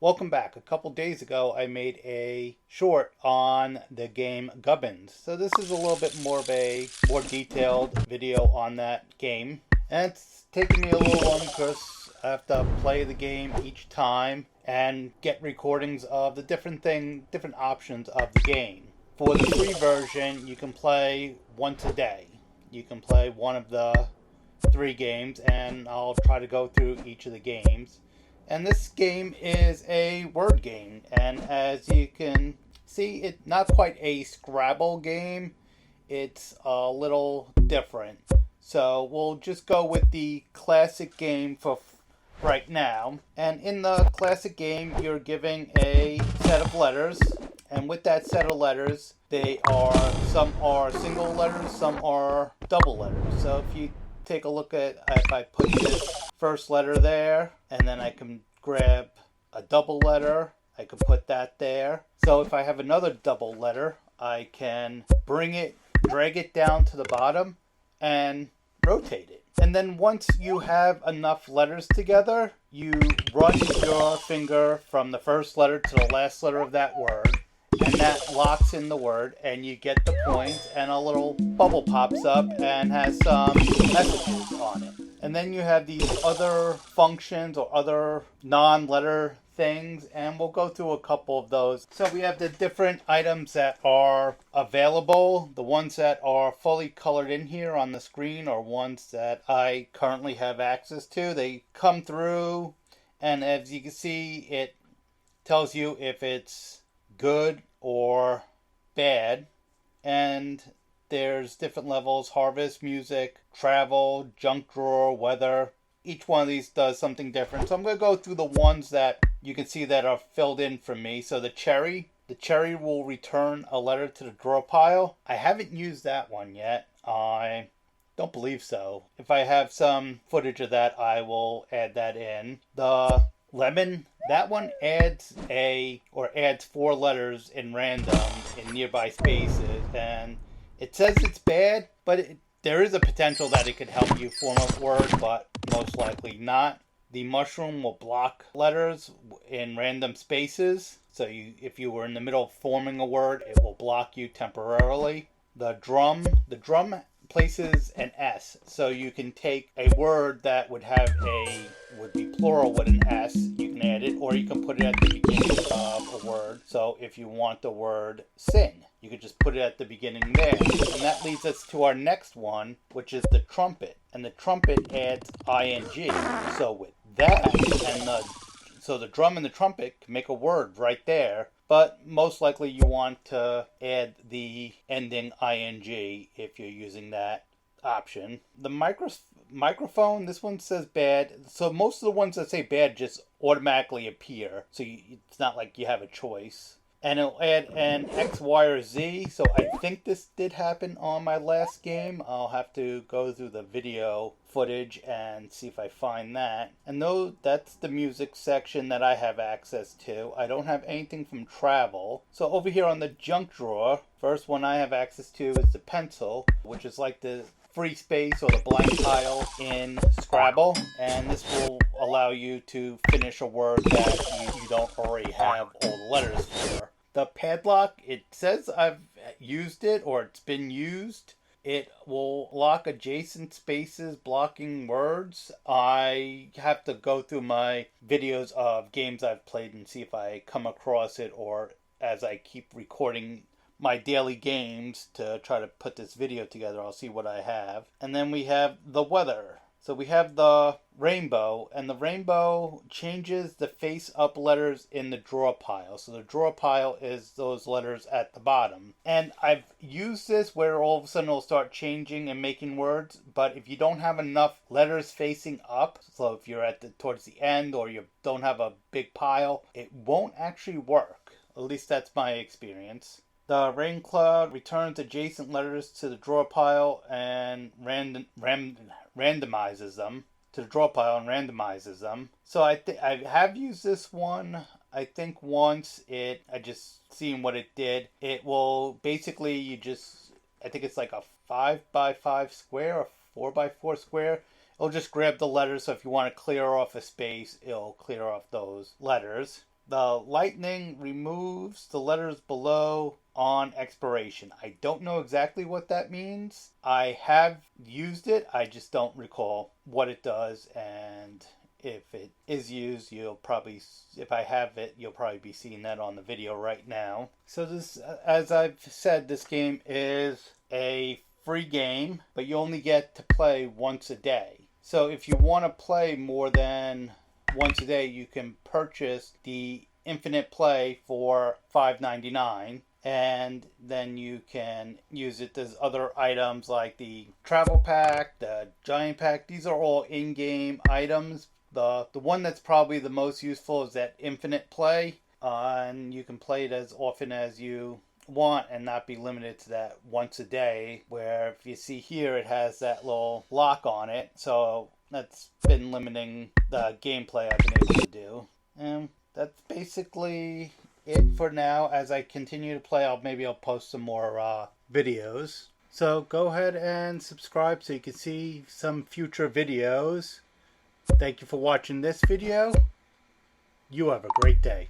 Welcome back. A couple days ago, I made a short on the game Gubbins. So this is a little bit more of a more detailed video on that game. And it's taken me a little long because I have to play the game each time and get recordings of the different options of the game. For the free version, you can play once a day. You can play one of the 3 games, and I'll try to go through each of the games. And this game is a word game, and as you can see, it's not quite a Scrabble game. It's a little different. So we'll just go with the classic game for right now. And in the classic game, you're giving a set of letters, and with that set of letters, some are single letters, some are double letters. So if you take a look at, if I put this first letter there, and then I can grab a double letter, I can put that there. So if I have another double letter, I can drag it down to the bottom and rotate it. And then once you have enough letters together, you run your finger from the first letter to the last letter of that word, and that locks in the word, and you get the point, and a little bubble pops up and has some messages on it. And then you have these other functions or other non-letter things, and we'll go through a couple of those. So we have the different items that are available. The ones that are fully colored in here on the screen are ones that I currently have access to. They come through, and as you can see, it tells you if it's good or bad. And there's different levels: harvest, music, travel, junk drawer, weather. Each one of these does something different. So I'm going to go through the ones that you can see that are filled in for me. So the cherry will return a letter to the drawer pile. I haven't used that one yet. I don't believe so. If I have some footage of that, I will add that in. The lemon, that one adds 4 letters in random in nearby spaces, and it says it's bad, but there is a potential that it could help you form a word, but most likely not. The mushroom will block letters in random spaces. So if you were in the middle of forming a word, it will block you temporarily. The drum places an S. So you can take a word that would be plural with an S, you can add it, or you can put it at the beginning of a word. So if you want the word sing, you could just put it at the beginning there. And that leads us to our next one, which is the trumpet. And the trumpet adds ing. So with that, so the drum and the trumpet can make a word right there. But most likely you want to add the ending ing if you're using that option. The microphone, this one says bad. So most of the ones that say bad just automatically appear. So it's not like you have a choice. And it'll add an X, Y, or Z. So I think this did happen on my last game. I'll have to go through the video footage and see if I find that. And that's the music section that I have access to. I don't have anything from travel. So over here on the junk drawer, first one I have access to is the pencil, which is like the free space or the blank tile in Scrabble, and this will allow you to finish a word that you don't already have all the letters for. The padlock, it says I've used it or it's been used. It will lock adjacent spaces, blocking words. I have to go through my videos of games I've played and see if I come across it, or as I keep recording my daily games to try to put this video together, I'll see what I have. And then we have the weather. So we have the rainbow, and the rainbow changes the face up letters in the drawer pile. So the drawer pile is those letters at the bottom. And I've used this where all of a sudden it'll start changing and making words, but if you don't have enough letters facing up, so if you're towards the end or you don't have a big pile, it won't actually work. At least that's my experience. The rain cloud returns adjacent letters to the drawer pile and randomizes them to the drawer pile and randomizes them. So I have used this one. I think once I just seen what it did. It will basically I think it's like a 5x5 square or 4x4 square. It'll just grab the letters. So if you want to clear off a space, it'll clear off those letters. The lightning removes the letters below on expiration. I don't know exactly what that means. I have used it, I just don't recall what it does, and if it is used, if I have it, you'll probably be seeing that on the video right now. So this, as I've said, this game is a free game, but you only get to play once a day. So if you want to play more than once a day, you can purchase the infinite play for $5.99, and then you can use it. There's other items like the travel pack, the giant pack. These are all in-game items. The one that's probably the most useful is that infinite play, and you can play it as often as you want and not be limited to that once a day, where if you see here it has that little lock on it, so that's been limiting the gameplay I've been able to do. And that's basically it for now. As I continue to play, I'll post some more videos. So go ahead and subscribe so you can see some future videos. Thank you for watching this video. You have a great day.